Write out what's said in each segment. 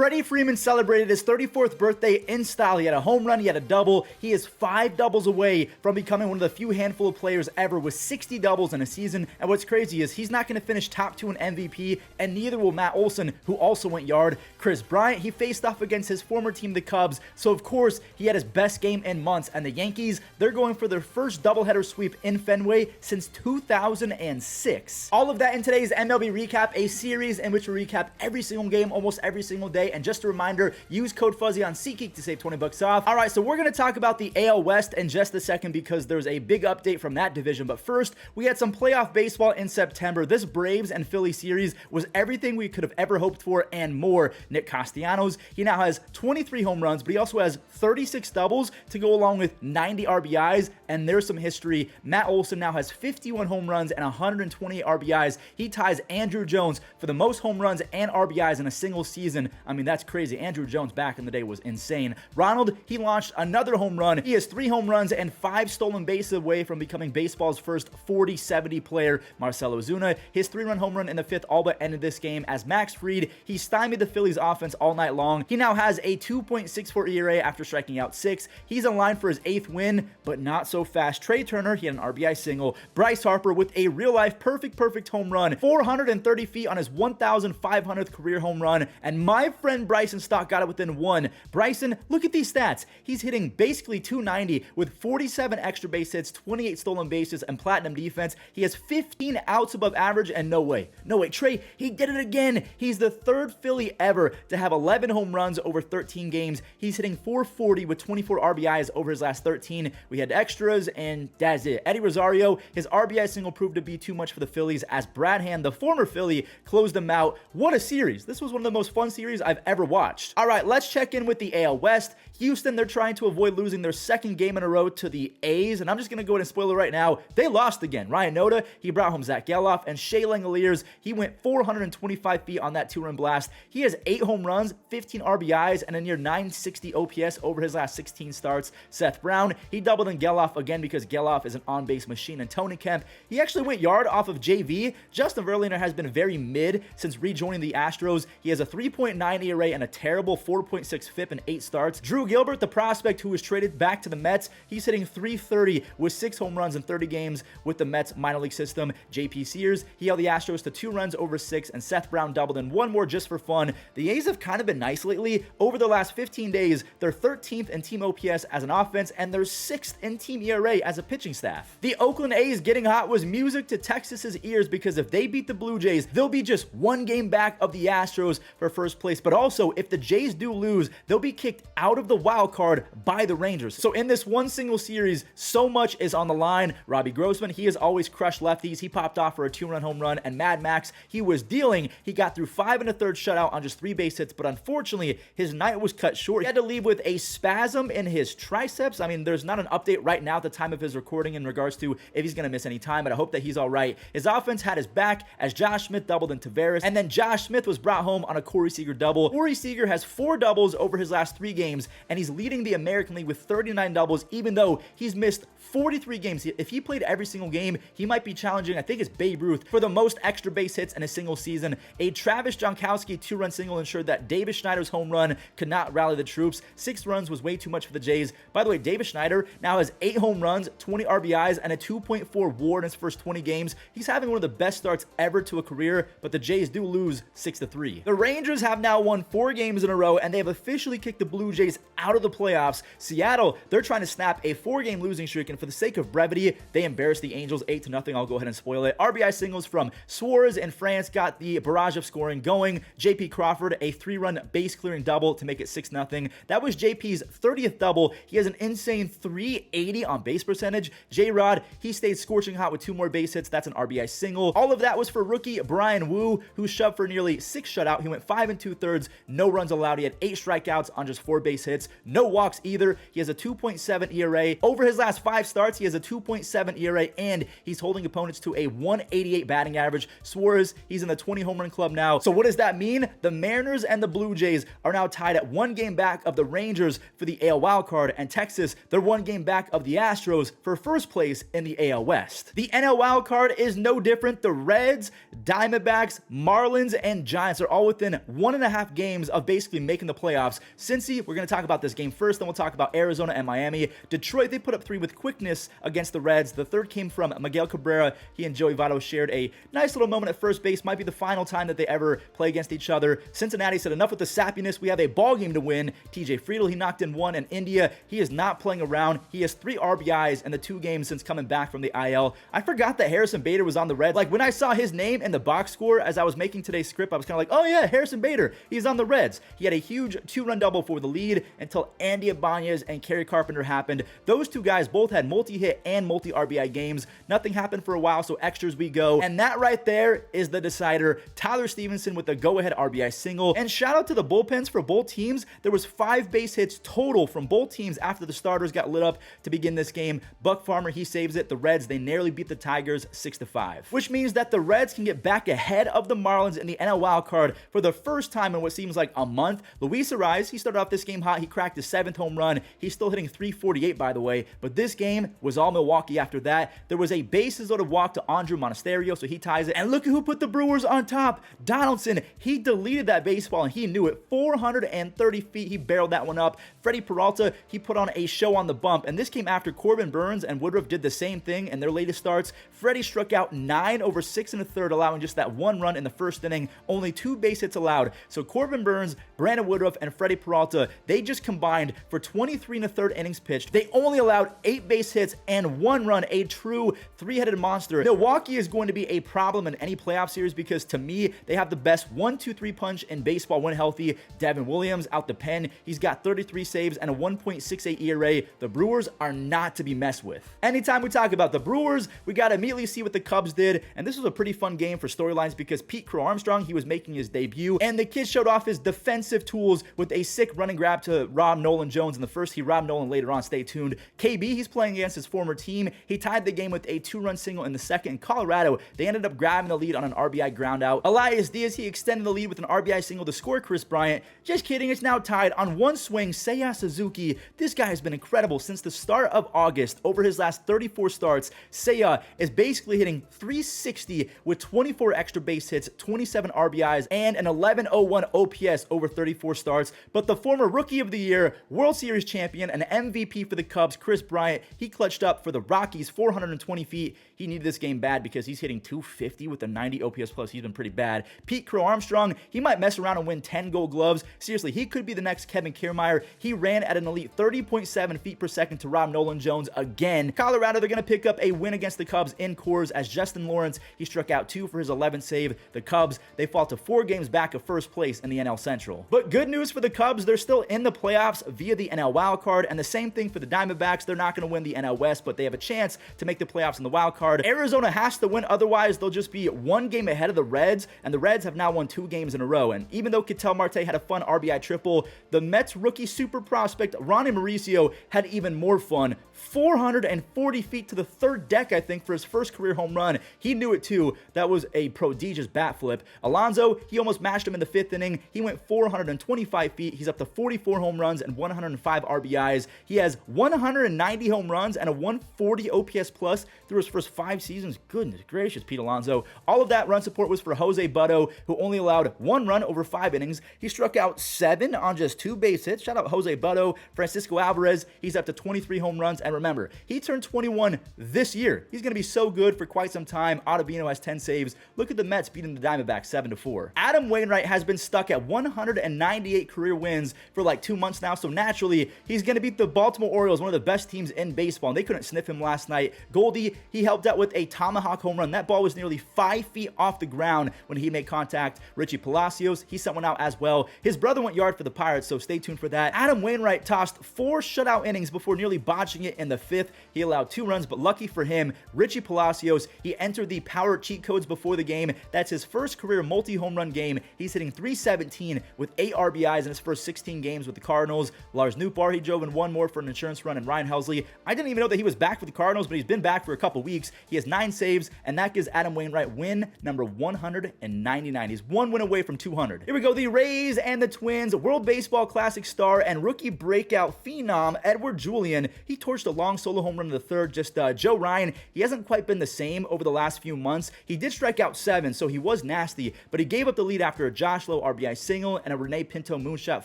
Freddie Freeman celebrated his 34th birthday in style. He had a home run, he had a double. He is 5 doubles away from becoming one of the few handful of players ever with 60 doubles in a season. And what's crazy is he's not going to finish top 2 in MVP, and neither will Matt Olson, who also went yard. Kris Bryant, he faced off against his former team, the Cubs, so of course he had his best game in months. And the Yankees, they're going for their first doubleheader sweep in Fenway since 2006. All of that in today's MLB Recap, a series in which we recap every single game almost every single day. And just a reminder, use code Fuzzy on SeatGeek to save 20 bucks off. All right, so we're going to talk about the AL West in just a second because there's a big update from that division. But first, we had some playoff baseball in September. This Braves and Philly series was everything we could have ever hoped for and more. Nick Castellanos, he now has 23 home runs, but he also has 36 doubles to go along with 90 RBIs, and there's some history. Matt Olson now has 51 home runs and 128 RBIs. He ties Andrew Jones for the most home runs and RBIs in a single season. I mean, that's crazy. Andrew Jones back in the day was insane. Ronald, he launched another home run. He has 3 home runs and 5 stolen bases away from becoming baseball's first 40-70 player. Marcell Ozuna, his 3-run home run in the 5th all but ended this game as Max Fried, he stymied the Phillies offense all night long. He now has a 2.64 ERA after striking out 6. He's in line for his 8th win, but not so fast. Trey Turner, he had an RBI single. Bryce Harper with a real-life perfect home run. 430 feet on his 1,500th career home run, and my friend Bryson Stott got it within 1. Bryson, look at these stats. He's hitting basically 290 with 47 extra base hits, 28 stolen bases, and platinum defense. He has 15 outs above average, and no way, Trey, he did it again. He's the 3rd Philly ever to have 11 home runs over 13 games. He's hitting 440 with 24 RBIs over his last 13. We had extras, and that's it. Eddie Rosario, his RBI single proved to be too much for the Phillies as Brad Hand, the former Philly, closed them out. What a series. This was one of the most fun series I've ever watched. All right, let's check in with the AL West. Houston, they're trying to avoid losing their 2nd game in a row to the A's, and I'm just going to go ahead and spoil it right now. They lost again. Ryan Noda, he brought home Zach Geloff, and Shea Langoliers, he went 425 feet on that 2-run blast. He has 8 home runs, 15 RBIs, and a near 960 OPS over his last 16 starts. Seth Brown, he doubled in Geloff again because Geloff is an on-base machine. And Tony Kemp, he actually went yard off of JV. Justin Verlander has been very mid since rejoining the Astros. He has a 3.9 ERA and a terrible 4.6 FIP in 8 starts. Drew Gilbert, the prospect who was traded back to the Mets, he's hitting 330 with 6 home runs in 30 games with the Mets minor league system. JP Sears, he held the Astros to 2 runs over 6, and Seth Brown doubled in 1 more just for fun. The A's have kind of been nice lately. Over the last 15 days, they're 13th in team OPS as an offense, and they're 6th in team ERA as a pitching staff. The Oakland A's getting hot was music to Texas's ears because if they beat the Blue Jays, they'll be just 1 game back of the Astros for first place. But also, if the Jays do lose, they'll be kicked out of the wild card by the Rangers. So in this one single series, so much is on the line. Robbie Grossman, he has always crushed lefties. He popped off for a 2-run home run, and Mad Max, he was dealing. He got through 5 1/3 shutout on just 3 base hits, but unfortunately, his night was cut short. He had to leave with a spasm in his triceps. I mean, there's not an update right now at the time of his recording in regards to if he's going to miss any time, but I hope that he's all right. His offense had his back as Josh Smith doubled in Tavares, and then Josh Smith was brought home on a Corey Seager double. Corey Seager has 4 doubles over his last 3 games, and he's leading the American League with 39 doubles, even though he's missed 43 games. If he played every single game, he might be challenging, I think it's Babe Ruth, for the most extra base hits in a single season. A Travis Gronkowski 2-run single ensured that Davis Schneider's home run could not rally the troops. 6 runs was way too much for the Jays. By the way, Davis Schneider now has 8 home runs, 20 RBIs, and a 2.4 WAR in his first 20 games. He's having one of the best starts ever to a career, but the Jays do lose 6-3. The Rangers have now won 4 games in a row, and they have officially kicked the Blue Jays out of the playoffs. Seattle, they're trying to snap a 4-game losing streak, and for the sake of brevity, they embarrassed the Angels 8-0. I'll go ahead and spoil it. RBI singles from Suarez in France got the barrage of scoring going. JP Crawford, a 3-run base clearing double to make it 6-0. That was JP's 30th double. He has an insane 380 on base percentage. J-Rod, he stayed scorching hot with 2 more base hits. That's an RBI single. All of that was for rookie Brian Wu, who shoved for nearly 6 shutout. He went 5 2/3, no runs allowed. He had 8 strikeouts on just 4 base hits, no walks either. He has a 2.7 ERA. Over his last 5 5 starts, he has a 2.7 ERA, and he's holding opponents to a 188 batting average. Suarez, he's in the 20 home run club now. So what does that mean? The Mariners and the Blue Jays are now tied at 1 game back of the Rangers for the AL wildcard, and Texas, they're 1 game back of the Astros for first place in the AL West. The NL wildcard is no different. The Reds, Diamondbacks, Marlins, and Giants are all within 1.5 games of basically making the playoffs. Cincy, we're going to talk about this game first, then we'll talk about Arizona and Miami. Detroit, they put up 3 with quickness against the Reds. The third came from Miguel Cabrera. He and Joey Votto shared a nice little moment at first base. Might be the final time that they ever play against each other. Cincinnati said, enough with the sappiness. We have a ball game to win. TJ Friedl, he knocked in 1. And India, he is not playing around. He has 3 RBIs in the 2 games since coming back from the IL. I forgot that Harrison Bader was on the Reds. Like, when I saw his name in the box score as I was making today's script, I was kind of like, oh yeah, Harrison Bader, he's on the Reds. He had a huge 2-run double for the lead until Andy Ibanez and Kerry Carpenter happened. Those 2 guys both had multi-hit and multi-RBI games. Nothing happened for a while, so extras we go. And that right there is the decider. Tyler Stevenson with the go-ahead RBI single. And shout out to the bullpens for both teams. There was 5 base hits total from both teams after the starters got lit up to begin this game. Buck Farmer, he saves it. The Reds, they narrowly beat the Tigers 6-5. Which means that the Reds can get back ahead of the Marlins in the NL wildcard for the first time in what seems like a month. Luis Ariz, he started off this game hot. He cracked his 7th home run. He's still hitting 348, by the way. But this game was all Milwaukee after that. There was a bases-loaded walk to Andrew Monasterio, so he ties it. And look at who put the Brewers on top. Donaldson, he deleted that baseball, and he knew it. 430 feet, he barreled that one up. Freddie Peralta, he put on a show on the bump, and this came after Corbin Burns and Woodruff did the same thing in their latest starts. Freddie struck out 9 over 6 1/3, allowing just that 1 run in the first inning. Only 2 base hits allowed. So Corbin Burns, Brandon Woodruff, and Freddie Peralta, they just combined for 23 1/3 innings pitched. They only allowed 8 base hits and 1 run, a true 3-headed monster. Milwaukee is going to be a problem in any playoff series because, to me, they have the best 1-2-3 punch in baseball when healthy. Devin Williams out the pen. He's got 33 saves and a 1.68 ERA. The Brewers are not to be messed with. Anytime we talk about the Brewers, we got to immediately see what the Cubs did, and this was a pretty fun game for storylines because Pete Crow Armstrong, he was making his debut, and the kid showed off his defensive tools with a sick running grab to Rob Nolan Jones in the first. He robbed Nolan later on. Stay tuned. KB, he's playing against his former team. He tied the game with a 2-run single in the second. In Colorado, they ended up grabbing the lead on an RBI ground out. Elias Diaz, he extended the lead with an RBI single to score Kris Bryant. Just kidding, it's now tied on 1 swing. Seiya Suzuki, this guy has been incredible since the start of August. Over his last 34 starts, Seiya is basically hitting 360 with 24 extra base hits, 27 RBIs, and an 1101 OPS over 34 starts. But the former Rookie of the Year, World Series champion, and MVP for the Cubs, Kris Bryant, he clutched up for the Rockies, 420 feet. He needed this game bad because he's hitting 250 with a 90 OPS plus. He's been pretty bad. Pete Crow Armstrong, he might mess around and win 10 Gold Gloves. Seriously, he could be the next Kevin Kiermaier. He ran at an elite 30.7 feet per second to Rob Nolan Jones again. Colorado, they're going to pick up a win against the Cubs in Coors as Justin Lawrence, he struck out 2 for his 11th save. The Cubs, they fall to 4 games back of first place in the NL Central. But good news for the Cubs, they're still in the playoffs via the NL wildcard, and the same thing for the Diamondbacks. They're not going to win the NL West, but they have a chance to make the playoffs in the wildcard. Arizona has to win, otherwise they'll just be 1 game ahead of the Reds, and the Reds have now won 2 games in a row. And even though Ketel Marte had a fun RBI triple, the Mets rookie super prospect Ronnie Mauricio had even more fun. 440 feet to the 3rd deck, I think, for his first career home run. He knew it too. That was a prodigious bat flip. Alonso, he almost mashed him in the 5th inning. He went 425 feet. He's up to 44 home runs and 105 RBIs. He has 190 home runs and a 140 OPS plus through his first 5 seasons. Goodness gracious, Pete Alonso. All of that run support was for Jose Butto, who only allowed 1 run over 5 innings. He struck out 7 on just 2 base hits. Shout out Jose Butto. Francisco Alvarez, he's up to 23 home runs. And remember, he turned 21 this year. He's going to be so good for quite some time. Ottavino has 10 saves. Look at the Mets beating the Diamondbacks 7-4. Adam Wainwright has been stuck at 198 career wins for like 2 months now, so naturally, he's going to beat the Baltimore Orioles, one of the best teams in baseball, and they couldn't sniff him last night. Goldie, he helped out with a tomahawk home run. That ball was nearly 5 feet off the ground when he made contact. Richie Palacios, he sent one out as well. His brother went yard for the Pirates, so stay tuned for that. Adam Wainwright tossed 4 shutout innings before nearly botching it in the 5th. He allowed 2 runs, but lucky for him, Richie Palacios, he entered the power cheat codes before the game. That's his first career multi-home run game. He's hitting .317 with 8 RBIs in his first 16 games with the Cardinals. Lars Nootbaar, he drove in 1 more for an insurance run, and Ryan Helsley, I didn't even know that he was back for the Cardinals, but he's been back for a couple weeks. He has 9 saves, and that gives Adam Wainwright win number 199. He's 1 win away from 200. Here we go, the Rays and the Twins. World Baseball Classic star and rookie breakout phenom Edward Julian, he torched a long solo home run in the 3rd. Just Joe Ryan, he hasn't quite been the same over the last few months. He did strike out 7, so he was nasty, but he gave up the lead after a Josh Lowe RBI single and a Rene Pinto moonshot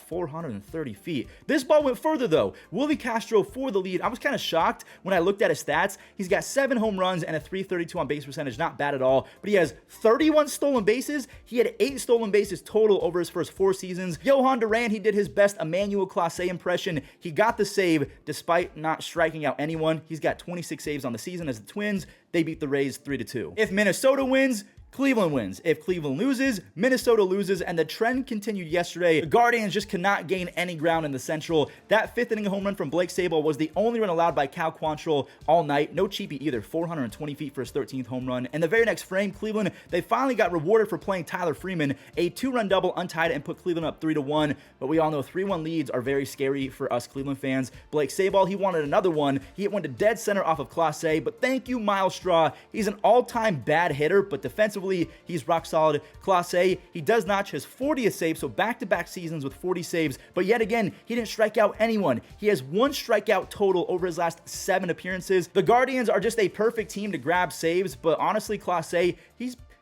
430 feet. This ball went further though. Willie Castro for the lead. I was kind of shocked when I looked at his stats. He's got 7 home runs and a .332 on base percentage, not bad at all, but he has 31 stolen bases. He had 8 stolen bases total over his first 4 seasons. Johan Duran, he did his best Emmanuel Clase impression. He got the save despite not striking out anyone. He's got 26 saves on the season as the Twins, they beat the Rays 3-2. If Minnesota wins, Cleveland wins. If Cleveland loses, Minnesota loses, and the trend continued yesterday. The Guardians just cannot gain any ground in the Central. That 5th inning home run from Blake Sabol was the only run allowed by Cal Quantrill all night. No cheapie either, 420 feet for his 13th home run. In the very next frame, Cleveland, they finally got rewarded for playing Tyler Freeman. A 2-run double untied it and put Cleveland up 3-1, but we all know 3-1 leads are very scary for us Cleveland fans. Blake Sabol, he wanted another one. He hit one to dead center off of Clase, but thank you, Miles Straw. He's an all-time bad hitter, but defensively, he's rock solid. Clase, he does notch his 40th save, so back-to-back seasons with 40 saves, but yet again, he didn't strike out anyone. He has 1 strikeout total over his last 7 appearances. The Guardians are just a perfect team to grab saves, but honestly, Clase,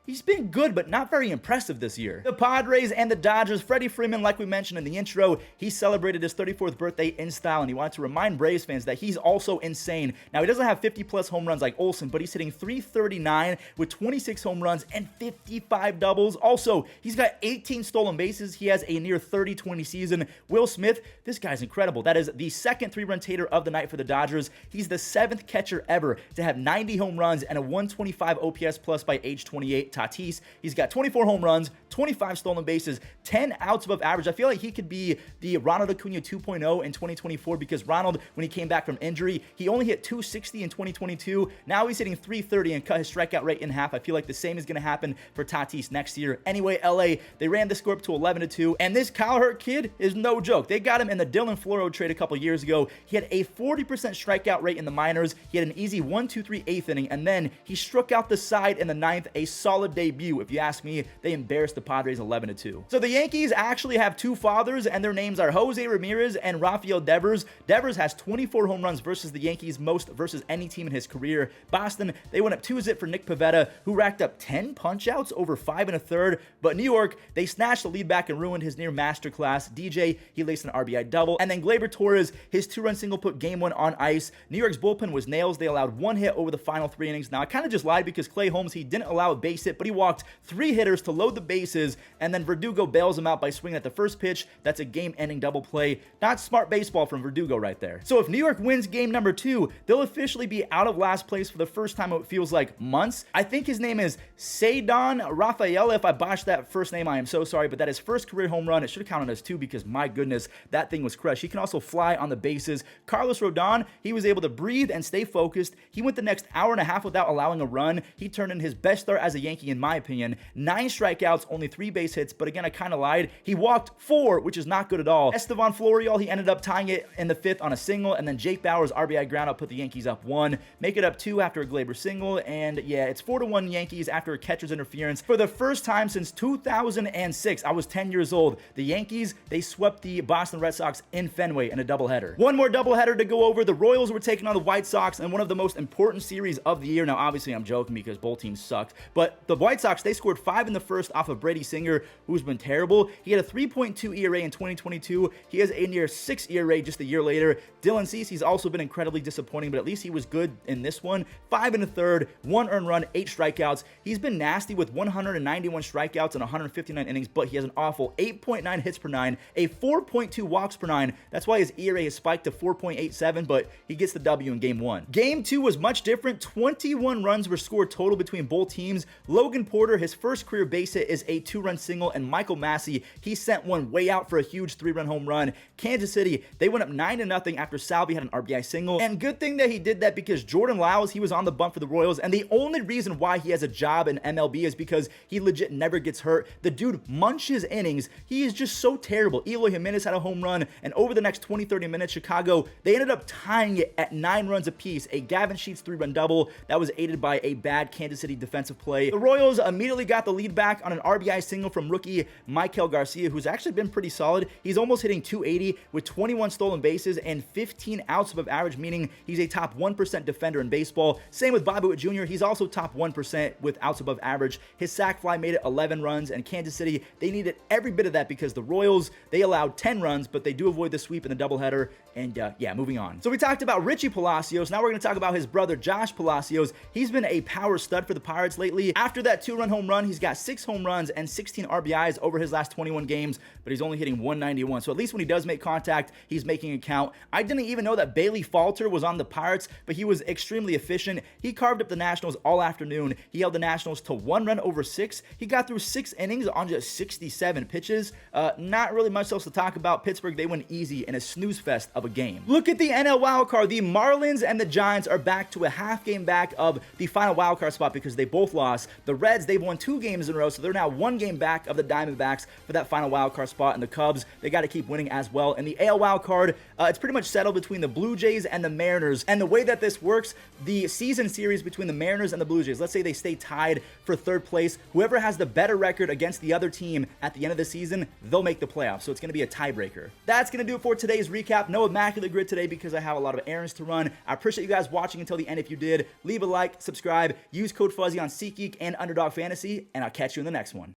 He's been good, but not very impressive this year. The Padres and the Dodgers. Freddie Freeman, like we mentioned in the intro, he celebrated his 34th birthday in style, and he wanted to remind Braves fans that he's also insane. Now, he doesn't have 50-plus home runs like Olsen, but he's hitting .339 with 26 home runs and 55 doubles. Also, he's got 18 stolen bases. He has a near 30-20 season. Will Smith, this guy's incredible. That is the 2nd 3-run tater of the night for the Dodgers. He's the 7th catcher ever to have 90 home runs and a 125 OPS plus by age 28. Tatis, he's got 24 home runs, 25 stolen bases, 10 outs above average. I feel like he could be the Ronald Acuna 2.0 in 2024 because Ronald, when he came back from injury, he only hit .260 in 2022. Now he's hitting .330 and cut his strikeout rate in half. I feel like the same is going to happen for Tatis next year. Anyway, LA, they ran the score up to 11-2, and this Kyle Hurt kid is no joke. They got him in the Dylan Floro trade a couple years ago. He had a 40% strikeout rate in the minors. He had an easy 1-2-3 8th inning, and then he struck out the side in the 9th, a solid debut. If you ask me, they embarrassed the Padres 11-2. So the Yankees actually have 2 fathers, and their names are Jose Ramirez and Rafael Devers. Devers has 24 home runs versus the Yankees, most versus any team in his career. Boston, they went up 2-0 for Nick Pivetta, who racked up 10 punch-outs over 5 1/3. But New York, they snatched the lead back and ruined his near masterclass. DJ, he laced an RBI double. And then Gleyber Torres, his 2-run single put Game 1 on ice. New York's bullpen was nails. They allowed 1 hit over the final 3 innings. Now, I kind of just lied because Clay Holmes, he didn't allow a base hit, but he walked 3 hitters to load the bases, and then Verdugo bails him out by swinging at the first pitch. That's a game-ending double play. Not smart baseball from Verdugo right there. So if New York wins game number 2, they'll officially be out of last place for the first time it feels like months. I think his name is Cedon Rafael. If I botched that first name, I am so sorry, but that is first career home run. It should have counted as 2 because my goodness, that thing was crushed. He can also fly on the bases. Carlos Rodon, he was able to breathe and stay focused. He went the next hour and a half without allowing a run. He turned in his best start as a Yankee in my opinion. 9 strikeouts, only 3 base hits, but again, I kind of lied. He walked 4, which is not good at all. Estevan Florial, he ended up tying it in the 5th on a single, and then Jake Bauer's RBI groundout put the Yankees up 1. Make it up 2 after a Gleyber single, and yeah, it's 4-1 Yankees after a catcher's interference. For the first time since 2006, I was 10 years old, the Yankees, they swept the Boston Red Sox in Fenway in a doubleheader. One more doubleheader to go over. The Royals were taking on the White Sox in one of the most important series of the year. Now, obviously, I'm joking because both teams sucked, but the The White Sox, they scored 5 in the first off of Brady Singer, who's been terrible. He had a 3.2 ERA in 2022. He has a near 6 ERA just a year later. Dylan Cease's also been incredibly disappointing, but at least he was good in this one. 5 in the third, 1 earned run, 8 strikeouts. He's been nasty with 191 strikeouts and 159 innings, but he has an awful 8.9 hits per 9, a 4.2 walks per 9. That's why his ERA has spiked to 4.87, but he gets the W in game 1. Game 2 was much different. 21 runs were scored total between both teams. Logan Porter, his first career base hit is a 2-run single, and Michael Massey, he sent one way out for a huge 3-run home run. Kansas City, they went up 9-0 after Salvi had an RBI single, and good thing that he did that because Jordan Lyles, he was on the bump for the Royals, and the only reason why he has a job in MLB is because he legit never gets hurt. The dude munches innings. He is just so terrible. Eloy Jimenez had a home run, and over the next 20-30 minutes, Chicago, they ended up tying it at 9 runs apiece. A Gavin Sheets 3-run double that was aided by a bad Kansas City defensive play. The Royals immediately got the lead back on an RBI single from rookie Michael Garcia, who's actually been pretty solid. He's almost hitting 280 with 21 stolen bases and 15 outs above average, meaning he's a top 1% defender in baseball. Same with Bobby Witt Jr. He's also top 1% with outs above average. His sac fly made it 11 runs, and Kansas City, they needed every bit of that because the Royals, they allowed 10 runs, but they do avoid the sweep in the doubleheader. And yeah, moving on. So we talked about Richie Palacios. Now we're going to talk about his brother, Josh Palacios. He's been a power stud for the Pirates lately. After that 2-run home run, he's got 6 home runs and 16 RBIs over his last 21 games, but he's only hitting 191. So at least when he does make contact, he's making it count. I didn't even know that Bailey Falter was on the Pirates, but he was extremely efficient. He carved up the Nationals all afternoon. He held the Nationals to 1 run over 6. He got through 6 innings on just 67 pitches. Not really much else to talk about. Pittsburgh, they went easy in a snooze fest of a game. Look at the NL wildcard. The Marlins and the Giants are back to a half game back of the final wildcard spot because they both lost. The Reds, they've won 2 games in a row, so they're now 1 game back of the Diamondbacks for that final wildcard spot. And the Cubs, they got to keep winning as well. In the AL wildcard, it's pretty much settled between the Blue Jays and the Mariners. And the way that this works, the season series between the Mariners and the Blue Jays, let's say they stay tied for 3rd place. Whoever has the better record against the other team at the end of the season, they'll make the playoffs. So it's going to be a tiebreaker. That's going to do it for today's recap. No immaculate grid today because I have a lot of errands to run. I appreciate you guys watching until the end. If you did, leave a like, subscribe, use code Fuzzy on SeatGeek and Underdog Fantasy, and I'll catch you in the next one.